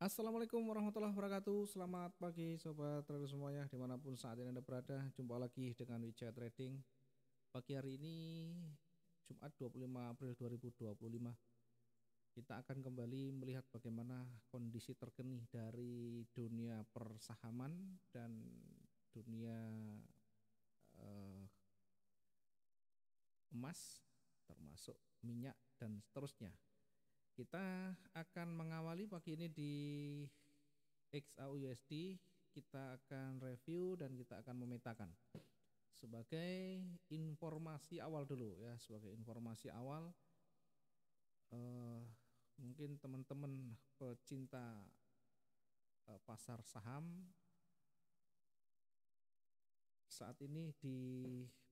Assalamualaikum warahmatullahi wabarakatuh. Selamat pagi sobat trader semuanya dimanapun saat ini Anda berada. Jumpa lagi dengan Wijaya Trading. Pagi hari ini Jumat 25 April 2025. Kita akan kembali melihat bagaimana kondisi terkini dari dunia persahaman dan dunia eh, emas, termasuk minyak dan seterusnya. Kita akan mengawali pagi ini di XAUUSD. Kita akan review dan kita akan memetakan sebagai informasi awal dulu ya, sebagai informasi awal. Mungkin teman-teman pecinta pasar saham saat ini di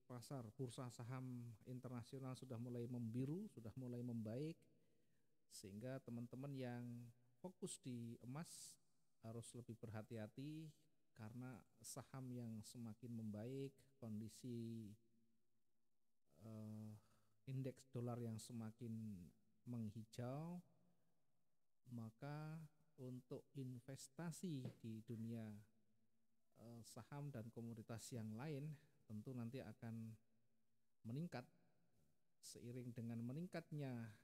pasar bursa saham internasional sudah mulai membiru, sudah mulai membaik, sehingga teman-teman yang fokus di emas harus lebih berhati-hati karena saham yang semakin membaik, kondisi indeks dolar yang semakin menghijau, maka untuk investasi di dunia saham dan komoditas yang lain tentu nanti akan meningkat. Seiring dengan meningkatnya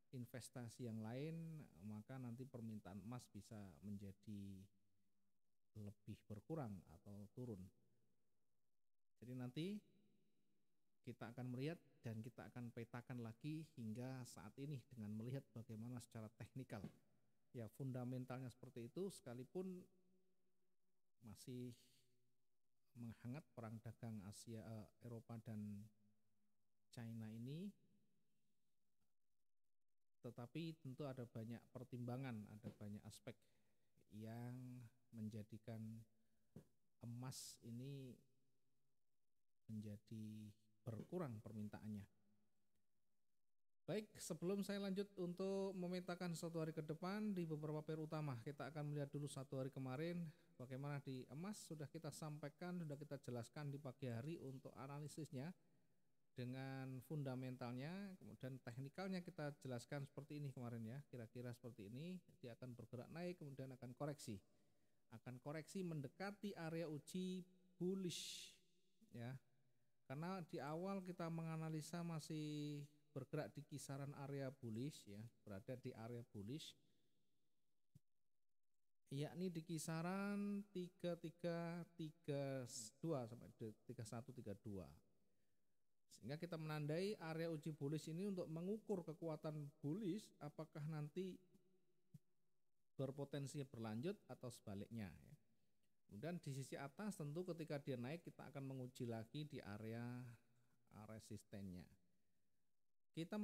investasi yang lain, maka nanti permintaan emas bisa menjadi lebih berkurang atau turun. Jadi nanti kita akan melihat dan kita akan petakan lagi hingga saat ini dengan melihat bagaimana secara teknikal ya, fundamentalnya seperti itu, sekalipun masih menghangat perang dagang Eropa dan China ini, tetapi tentu ada banyak pertimbangan, ada banyak aspek yang menjadikan emas ini menjadi berkurang permintaannya. Baik, sebelum saya lanjut untuk memetakan satu hari ke depan di beberapa pair utama, kita akan melihat dulu satu hari kemarin bagaimana di emas. Sudah kita sampaikan, sudah kita jelaskan di pagi hari untuk analisisnya dengan fundamentalnya, kemudian teknikalnya kita jelaskan seperti ini kemarin ya, kira-kira seperti ini. Dia akan bergerak naik, kemudian akan koreksi mendekati area uji bullish ya, karena di awal kita menganalisa masih bergerak di kisaran area bullish ya, berada di area bullish, yakni di kisaran 3332 sampai 3132. Sehingga kita menandai area uji bullish ini untuk mengukur kekuatan bullish apakah nanti berpotensi berlanjut atau sebaliknya ya. Kemudian di sisi atas tentu ketika dia naik kita akan menguji lagi di area resistennya. Kita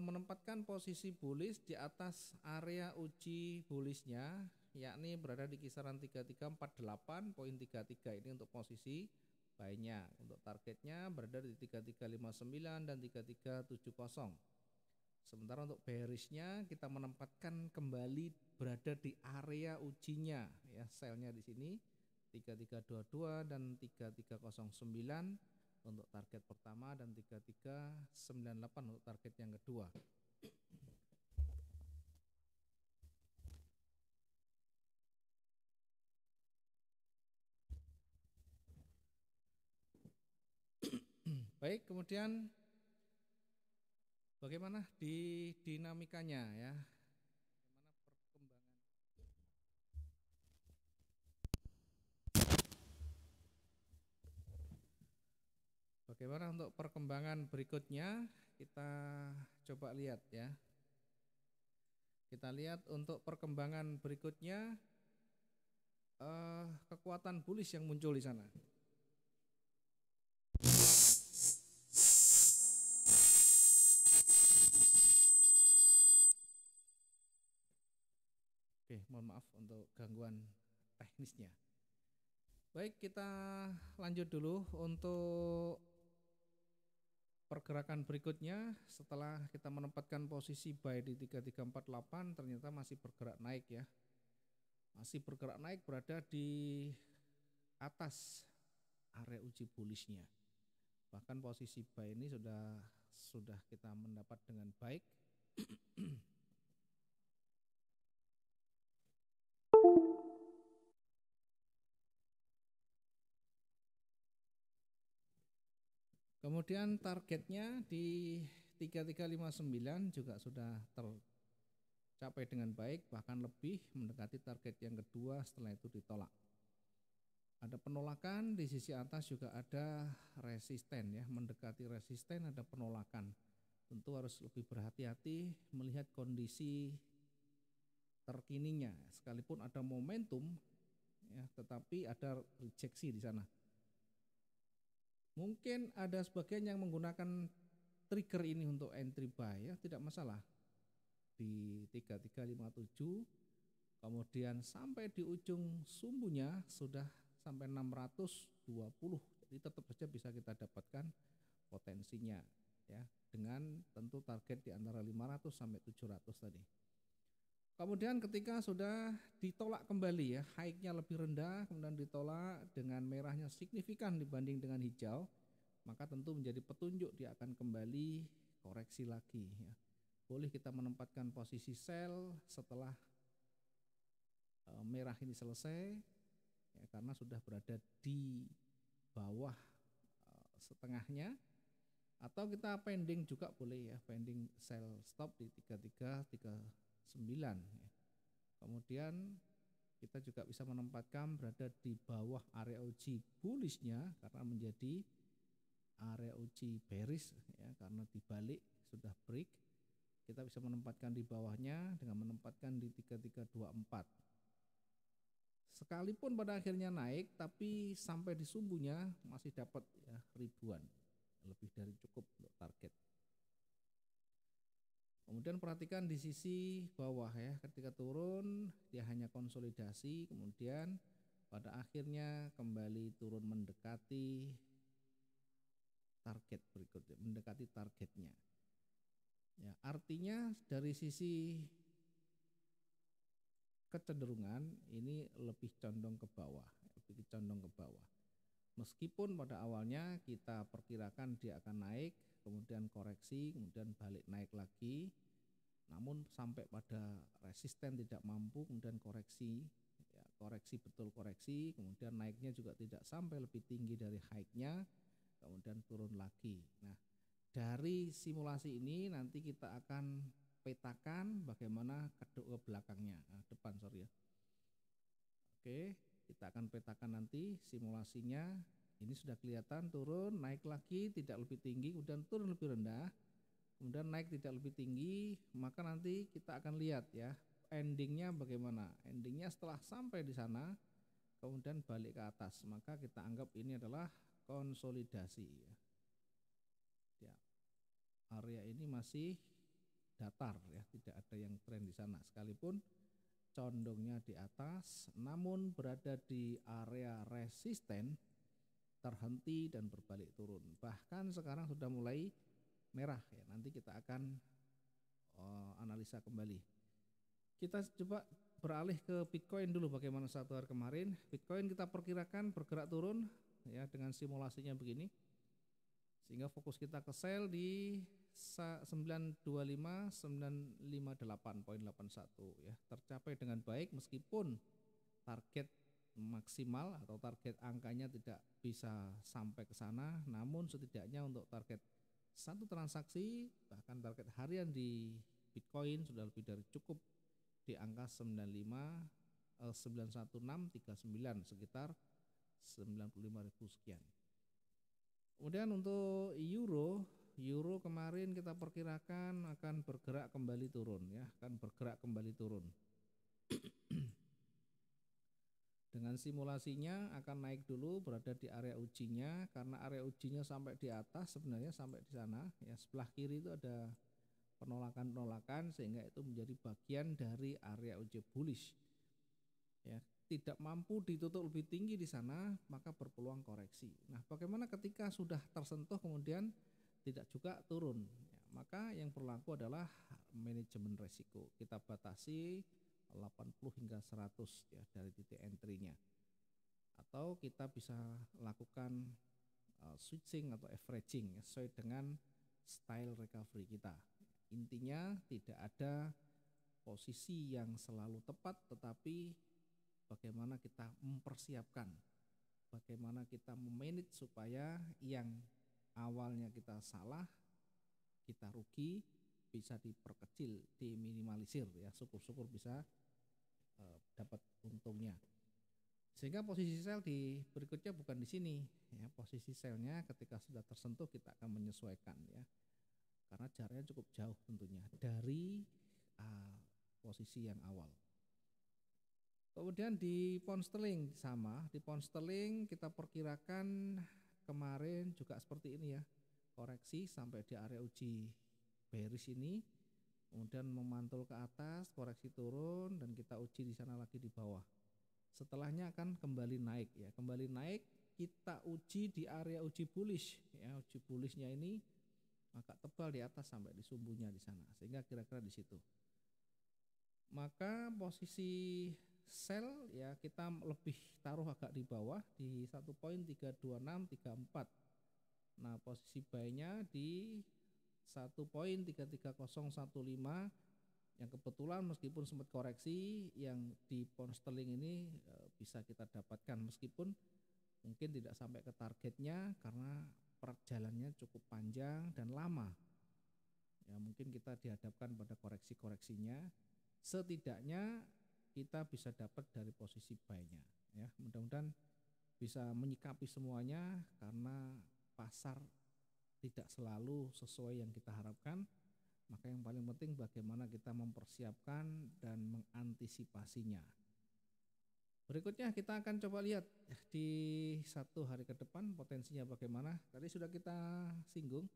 menempatkan posisi bullish di atas area uji bullishnya, yakni berada di kisaran 3348.33 ini untuk posisi buy-nya. Untuk targetnya berada di 3359 dan 3370. Sementara untuk bearish-nya kita menempatkan kembali berada di area ujinya ya, sell-nya di sini 3322 dan 3309 untuk target pertama dan 3398 untuk target yang kedua. Baik, kemudian bagaimana di dinamikanya ya? Bagaimana untuk perkembangan berikutnya? Kita coba lihat ya. Kita lihat untuk perkembangan berikutnya, kekuatan bullish yang muncul di sana. Oke, mohon maaf untuk gangguan teknisnya. Baik, kita lanjut dulu untuk pergerakan berikutnya. Setelah kita menempatkan posisi buy di 3348, ternyata masih bergerak naik ya. Masih bergerak naik berada di atas area uji bullishnya. Bahkan posisi buy ini sudah kita mendapat dengan baik. Kemudian targetnya di 3359 juga sudah tercapai dengan baik, bahkan lebih mendekati target yang kedua, setelah itu ditolak. Ada penolakan di sisi atas, juga ada resisten ya, mendekati resisten ada penolakan. Tentu harus lebih berhati-hati melihat kondisi terkininya, sekalipun ada momentum ya, tetapi ada rejeksi di sana. Mungkin ada sebagian yang menggunakan trigger ini untuk entry buy ya, tidak masalah. Di 3357 kemudian sampai di ujung sumbunya sudah sampai 620, jadi tetap saja bisa kita dapatkan potensinya ya, dengan tentu target di antara 500 sampai 700 tadi. Kemudian ketika sudah ditolak kembali ya, high-nya lebih rendah, kemudian ditolak dengan merahnya signifikan dibanding dengan hijau, maka tentu menjadi petunjuk dia akan kembali koreksi lagi ya. Boleh kita menempatkan posisi sell setelah merah ini selesai ya, karena sudah berada di bawah setengahnya, atau kita pending juga boleh ya, pending sell stop di 3339 ya. Kemudian kita juga bisa menempatkan berada di bawah area uji bullishnya karena menjadi area uji bearish ya, karena dibalik sudah break. Kita bisa menempatkan di bawahnya dengan menempatkan di 3324. Sekalipun pada akhirnya naik, tapi sampai di sumbunya masih dapat ya, ribuan, lebih dari cukup untuk target. Kemudian perhatikan di sisi bawah ya, ketika turun dia hanya konsolidasi, kemudian pada akhirnya kembali turun mendekati target berikutnya, mendekati targetnya. Ya, artinya dari sisi kecenderungan ini lebih condong ke bawah, lebih condong ke bawah. Meskipun pada awalnya kita perkirakan dia akan naik, kemudian koreksi, kemudian balik naik lagi, namun sampai pada resisten tidak mampu, kemudian koreksi, ya, koreksi betul koreksi, kemudian naiknya juga tidak sampai lebih tinggi dari high-nya, kemudian turun lagi. Nah, dari simulasi ini nanti kita akan petakan bagaimana ke belakangnya, depan sorry ya. Oke, kita akan petakan nanti simulasinya. Ini sudah kelihatan turun, naik lagi tidak lebih tinggi, kemudian turun lebih rendah, kemudian naik tidak lebih tinggi, maka nanti kita akan lihat ya endingnya bagaimana. Endingnya setelah sampai di sana kemudian balik ke atas, maka kita anggap ini adalah konsolidasi ya. Area ini masih datar ya, tidak ada yang tren di sana, sekalipun condongnya di atas, namun berada di area resisten, terhenti dan berbalik turun. Bahkan sekarang sudah mulai merah ya, nanti kita akan analisa kembali. Kita coba beralih ke Bitcoin dulu, bagaimana satu hari kemarin. Bitcoin kita perkirakan bergerak turun ya dengan simulasinya begini, sehingga fokus kita ke sell di 925.958.81 ya, tercapai dengan baik meskipun target maksimal atau target angkanya tidak bisa sampai ke sana, namun setidaknya untuk target satu transaksi bahkan target harian di Bitcoin sudah lebih dari cukup di angka 91639, sekitar 95.000 sekian. Kemudian untuk euro kemarin kita perkirakan akan bergerak kembali turun ya, akan bergerak kembali turun. Dengan simulasinya akan naik dulu, berada di area ujinya, karena area ujinya sampai di atas, sebenarnya sampai di sana ya, sebelah kiri itu ada penolakan-penolakan sehingga itu menjadi bagian dari area uji bullish. Ya, tidak mampu ditutup lebih tinggi di sana, maka berpeluang koreksi. Nah, bagaimana ketika sudah tersentuh kemudian tidak juga turun? Ya, maka yang berlaku adalah manajemen resiko. Kita batasi 80 hingga 100 ya dari titik entry-nya. Atau kita bisa lakukan switching atau averaging sesuai dengan style recovery kita. Intinya tidak ada posisi yang selalu tepat, tetapi bagaimana kita mempersiapkan, bagaimana kita memanage supaya yang awalnya kita salah, kita rugi, bisa diperkecil, diminimalisir ya, syukur-syukur bisa dapat untungnya. Sehingga posisi sel di berikutnya bukan di sini ya, posisi selnya ketika sudah tersentuh kita akan menyesuaikan ya, karena jaraknya cukup jauh tentunya dari posisi yang awal. Kemudian di pound sterling sama, di pound sterling kita perkirakan kemarin juga seperti ini ya, koreksi sampai di area uji bearish ini, kemudian memantul ke atas, koreksi turun, dan kita uji di sana lagi di bawah. Setelahnya akan kembali naik ya, kembali naik kita uji di area uji bullish ya, uji bullishnya ini agak tebal di atas sampai di sumbunya di sana, sehingga kira-kira di situ. Maka posisi sell ya kita lebih taruh agak di bawah di 1.32634. Nah, posisi buy-nya di 1.33015 yang kebetulan meskipun sempat koreksi yang di pound sterling ini bisa kita dapatkan meskipun mungkin tidak sampai ke targetnya karena perjalanannya cukup panjang dan lama. Ya, mungkin kita dihadapkan pada koreksi-koreksinya. Setidaknya kita bisa dapat dari posisi buy-nya ya. Mudah-mudahan bisa menyikapi semuanya karena pasar tidak selalu sesuai yang kita harapkan. Maka yang paling penting bagaimana kita mempersiapkan dan mengantisipasinya. Berikutnya kita akan coba lihat di satu hari ke depan potensinya bagaimana. Tadi sudah kita singgung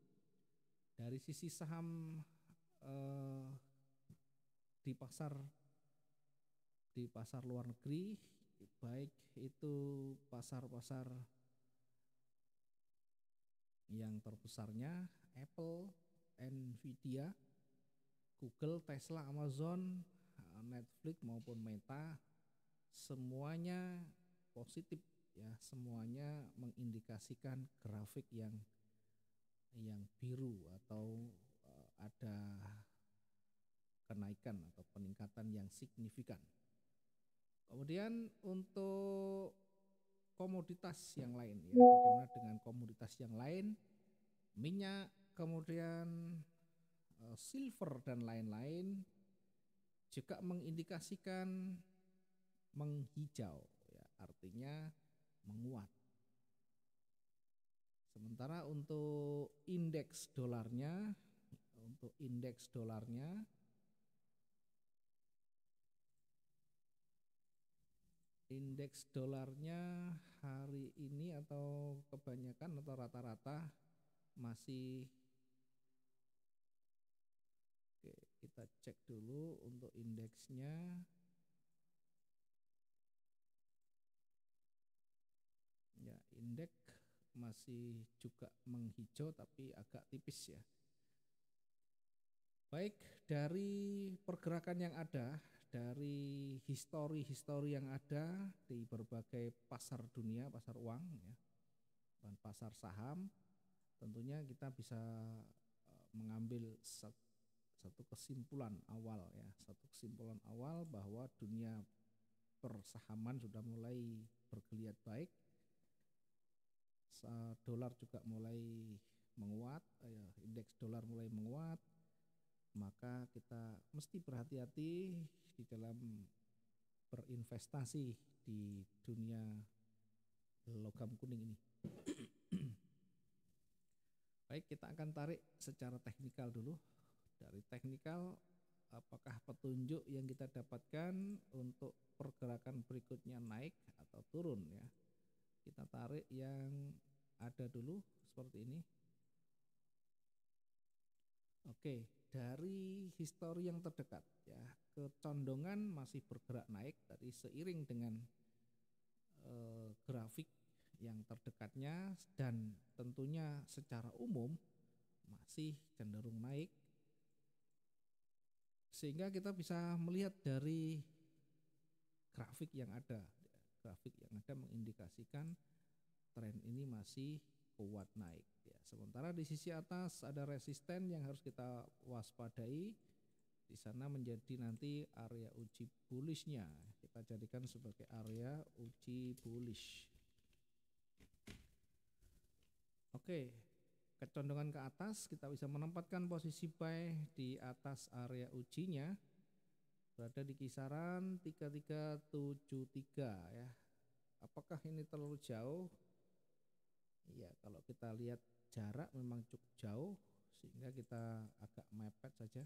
dari sisi saham di pasar luar negeri, baik itu pasar-pasar yang terbesarnya Apple, Nvidia, Google, Tesla, Amazon, Netflix maupun Meta, semuanya positif ya, semuanya mengindikasikan grafik yang biru atau ada kenaikan atau peningkatan yang signifikan. Kemudian untuk komoditas yang lain ya, bagaimana dengan komoditas yang lain, minyak, kemudian silver dan lain-lain juga mengindikasikan menghijau ya, artinya menguat. Sementara untuk indeks dolarnya hari ini atau kebanyakan atau rata-rata masih, oke, kita cek dulu untuk indeksnya. Ya, indeks masih juga menghijau tapi agak tipis ya. Baik dari pergerakan yang ada, dari histori yang ada di berbagai pasar dunia, pasar uang ya, dan pasar saham, tentunya kita bisa mengambil satu kesimpulan awal ya, bahwa dunia persahaman sudah mulai bergeliat baik. Dolar juga mulai menguat, indeks dolar mulai menguat, maka kita mesti berhati-hati di dalam berinvestasi di dunia logam kuning ini. Baik, kita akan tarik secara teknikal dulu. Dari teknikal, apakah petunjuk yang kita dapatkan untuk pergerakan berikutnya naik atau turun ya. Kita tarik yang ada dulu seperti ini. Oke, dari histori yang terdekat ya, kecondongan masih bergerak naik tadi seiring dengan grafik yang terdekatnya, dan tentunya secara umum masih cenderung naik, sehingga kita bisa melihat dari grafik yang ada mengindikasikan tren ini masih kuat naik ya. Sementara di sisi atas ada resisten yang harus kita waspadai. Di sana menjadi nanti area uji bullishnya. Kita jadikan sebagai area uji bullish. Oke, kecondongan ke atas, kita bisa menempatkan posisi buy di atas area ujinya berada di kisaran 3373 ya. Apakah ini terlalu jauh? Iya, kalau kita lihat jarak memang cukup jauh sehingga kita agak mepet saja.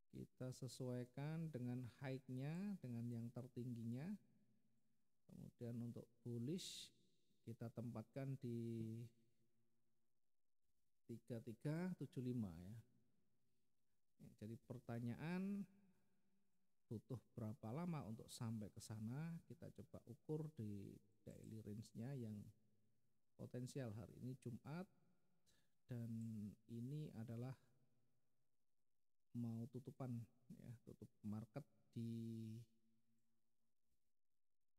Kita sesuaikan dengan height-nya dengan yang tertingginya. Kemudian untuk bullish kita tempatkan di 3375 ya. Jadi pertanyaan butuh berapa lama untuk sampai ke sana? Kita coba ukur di daily range-nya yang potensial. Hari ini Jumat dan ini adalah mau tutupan ya, tutup market di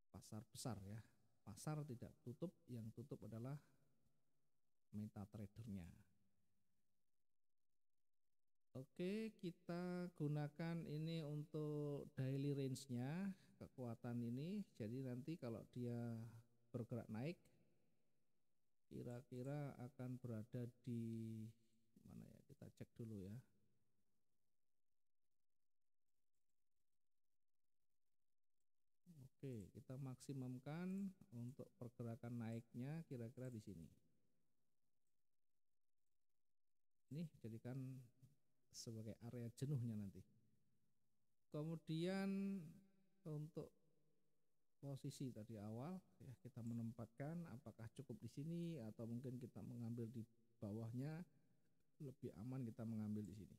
pasar besar ya. Pasar tidak tutup, yang tutup adalah MetaTrader-nya. Oke, kita gunakan ini untuk daily range-nya, kekuatan ini. Jadi nanti kalau dia bergerak naik, kira-kira akan berada di mana ya? Kita cek dulu ya. Oke, kita maksimumkan untuk pergerakan naiknya kira-kira di sini. Ini jadikan sebagai area jenuhnya nanti. Kemudian untuk posisi tadi awal ya, kita menempatkan apakah cukup di sini atau mungkin kita mengambil di bawahnya, lebih aman kita mengambil di sini.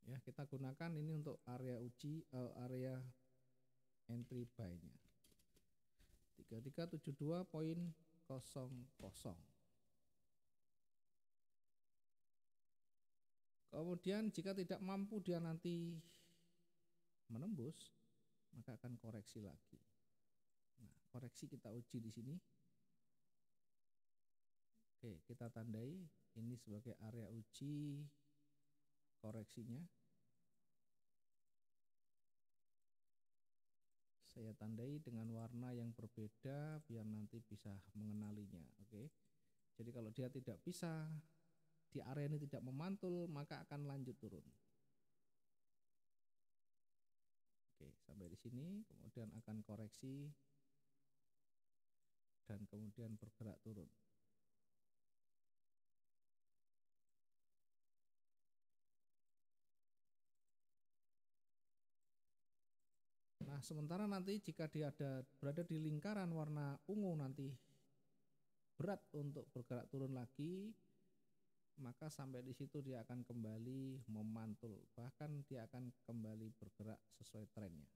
Ya, kita gunakan ini untuk area uji area entry buy-nya. 3372.00. Kemudian jika tidak mampu dia nanti menembus, maka akan koreksi lagi. Nah, koreksi kita uji di sini. Oke, kita tandai ini sebagai area uji koreksinya. Saya tandai dengan warna yang berbeda biar nanti bisa mengenalinya. Oke. Jadi kalau dia tidak bisa di area ini tidak memantul, maka akan lanjut turun. Oke, sampai di sini, kemudian akan koreksi dan kemudian bergerak turun. Nah, sementara nanti jika dia berada di lingkaran warna ungu nanti berat untuk bergerak turun lagi, maka sampai di situ dia akan kembali memantul, bahkan dia akan kembali bergerak sesuai trennya.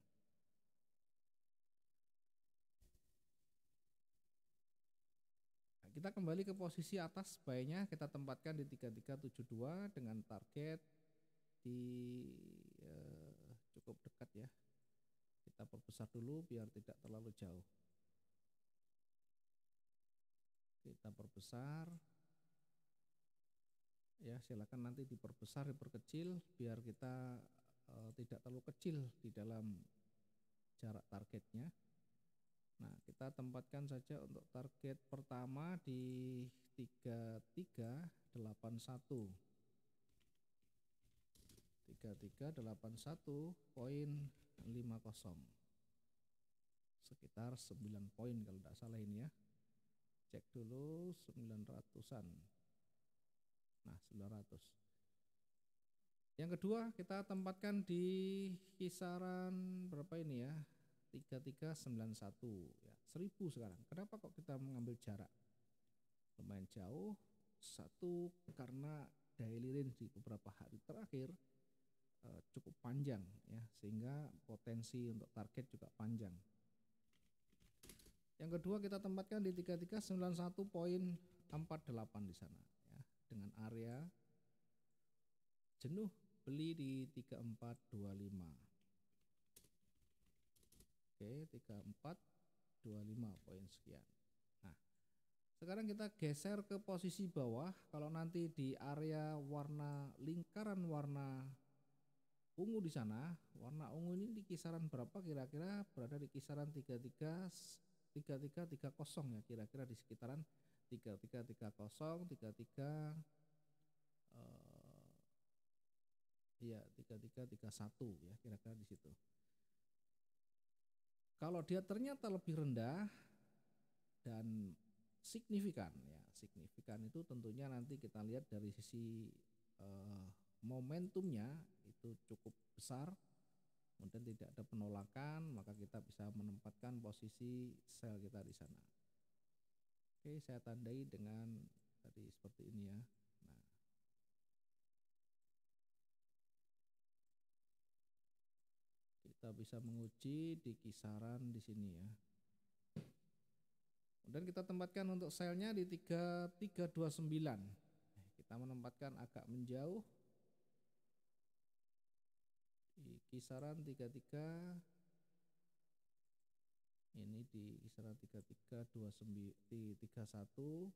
Nah, kita kembali ke posisi atas buy-nya, kita tempatkan di 3372 dengan target di cukup dekat ya. Kita perbesar dulu biar tidak terlalu jauh. Kita perbesar. Ya, silakan nanti diperbesar, diperkecil biar kita tidak terlalu kecil di dalam jarak targetnya. Nah, kita tempatkan saja untuk target pertama di 3381. 3381.50. Sekitar 9 poin kalau tidak salah ini ya. Cek dulu 900-an. Nah, 900. Yang kedua kita tempatkan di kisaran berapa ini ya? 3391 ya, 1000 sekarang. Kenapa kok kita mengambil jarak lumayan jauh? Satu, karena daily range di beberapa hari terakhir cukup panjang ya, sehingga potensi untuk target juga panjang. Yang kedua kita tempatkan di 3391.48 di sana ya, dengan area jenuh beli di 3425. Oke, 3425 poin sekian. Nah, sekarang kita geser ke posisi bawah. Kalau nanti di area warna lingkaran warna ungu di sana, warna ungu ini di kisaran berapa kira-kira? Berada di kisaran 3330 ya, kira-kira di sekitaran 3330, 33 ya 3331 ya, kira-kira di situ. Kalau dia ternyata lebih rendah dan signifikan ya, signifikan itu tentunya nanti kita lihat dari sisi momentumnya itu cukup besar, kemudian tidak ada penolakan, maka kita bisa menempatkan posisi sell kita di sana. Oke, saya tandai dengan tadi seperti ini ya. Nah, kita bisa menguji di kisaran di sini ya. Kemudian kita tempatkan untuk sell-nya di 3329. Kita menempatkan agak menjauh di kisaran 33, ini di kisaran 3331.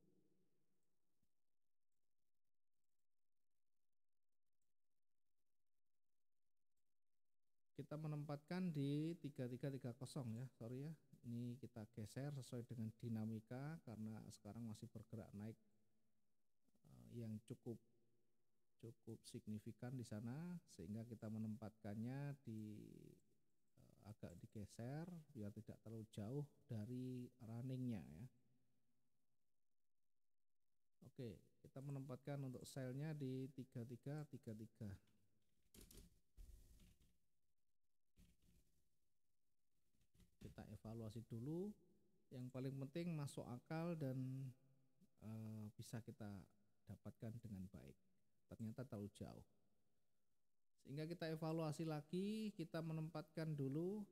Kita menempatkan di 3330 ya, sorry ya. Ini kita geser sesuai dengan dinamika karena sekarang masih bergerak naik yang cukup signifikan di sana, sehingga kita menempatkannya di agak digeser biar tidak terlalu jauh dari runningnya ya. Oke, kita menempatkan untuk sell-nya di 3333. Kita evaluasi dulu. Yang paling penting masuk akal dan bisa kita dapatkan dengan baik. Ternyata terlalu jauh. Sehingga kita evaluasi lagi, kita menempatkan dulu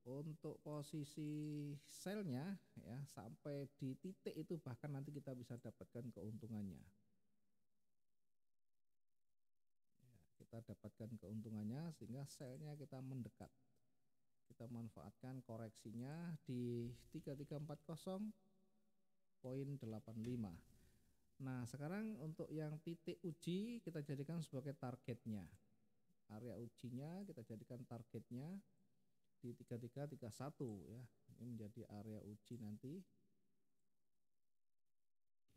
untuk posisi sell-nya ya sampai di titik itu, bahkan nanti kita bisa dapatkan keuntungannya. Ya, kita dapatkan keuntungannya sehingga sell-nya kita mendekat. Kita manfaatkan koreksinya di 3340.85. Nah, sekarang untuk yang titik uji kita jadikan sebagai targetnya. Area ujinya kita jadikan targetnya di 3331 ya. Ini menjadi area uji nanti.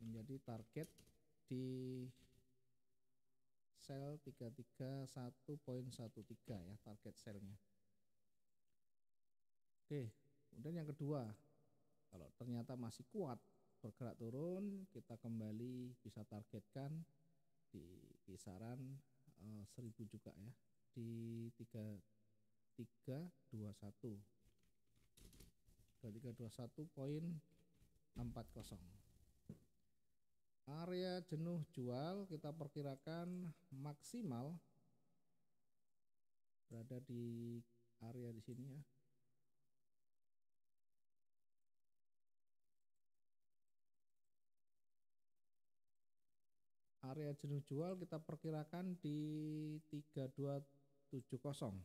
Menjadi target di sell 331.13 ya, target sell-nya. Oke, kemudian yang kedua, kalau ternyata masih kuat bergerak turun, kita kembali bisa targetkan di kisaran 1000 juga ya, di 3321. 3321.40. Area jenuh jual kita perkirakan maksimal berada di area di sini ya. Area jenuh jual kita perkirakan di 3270. 3270.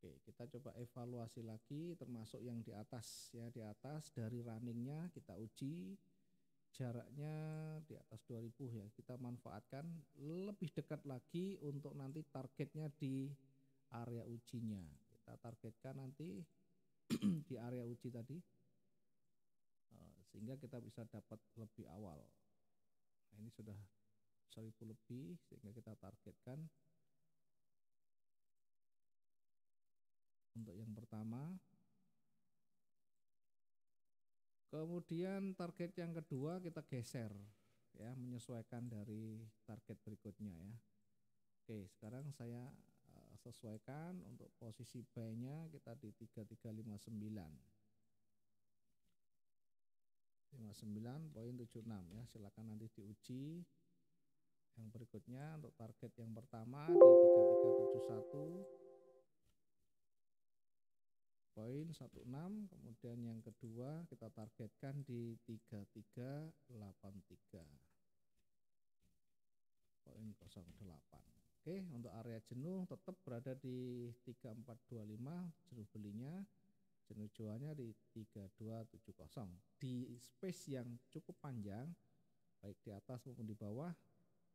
Oke, kita coba evaluasi lagi termasuk yang di atas ya, di atas dari runningnya kita uji jaraknya di atas 2000 ya, kita manfaatkan lebih dekat lagi untuk nanti targetnya di area ujinya. Kita targetkan nanti di area uji tadi sehingga kita bisa dapat lebih awal. Nah, ini sudah 1000 lebih sehingga kita targetkan untuk yang pertama. Kemudian target yang kedua kita geser ya, menyesuaikan dari target berikutnya ya. Oke, sekarang saya sesuaikan untuk posisi buy-nya kita di 3359. 59.76 ya, silakan nanti diuji. Yang berikutnya untuk target yang pertama di 3371.16, kemudian yang kedua kita targetkan di 3383.08. Oke, untuk area jenuh tetap berada di 3425 jenuh belinya, jenuh jualnya di 3270. Di space yang cukup panjang baik di atas maupun di bawah,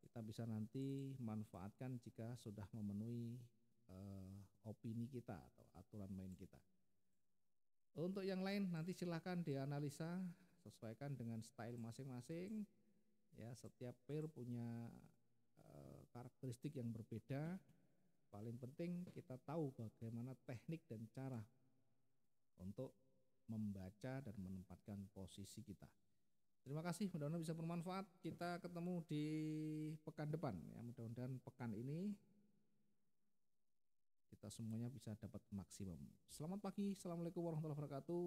kita bisa nanti manfaatkan jika sudah memenuhi opini kita atau aturan main kita. Untuk yang lain nanti silahkan dianalisa, sesuaikan dengan style masing-masing. Ya, setiap pair punya karakteristik yang berbeda. Paling penting kita tahu bagaimana teknik dan cara untuk membaca dan menempatkan posisi kita. Terima kasih, mudah-mudahan bisa bermanfaat. Kita ketemu di pekan depan ya, mudah-mudahan pekan ini kita semuanya bisa dapat maksimum. Selamat pagi, assalamualaikum warahmatullahi wabarakatuh.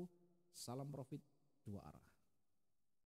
Salam profit dua arah.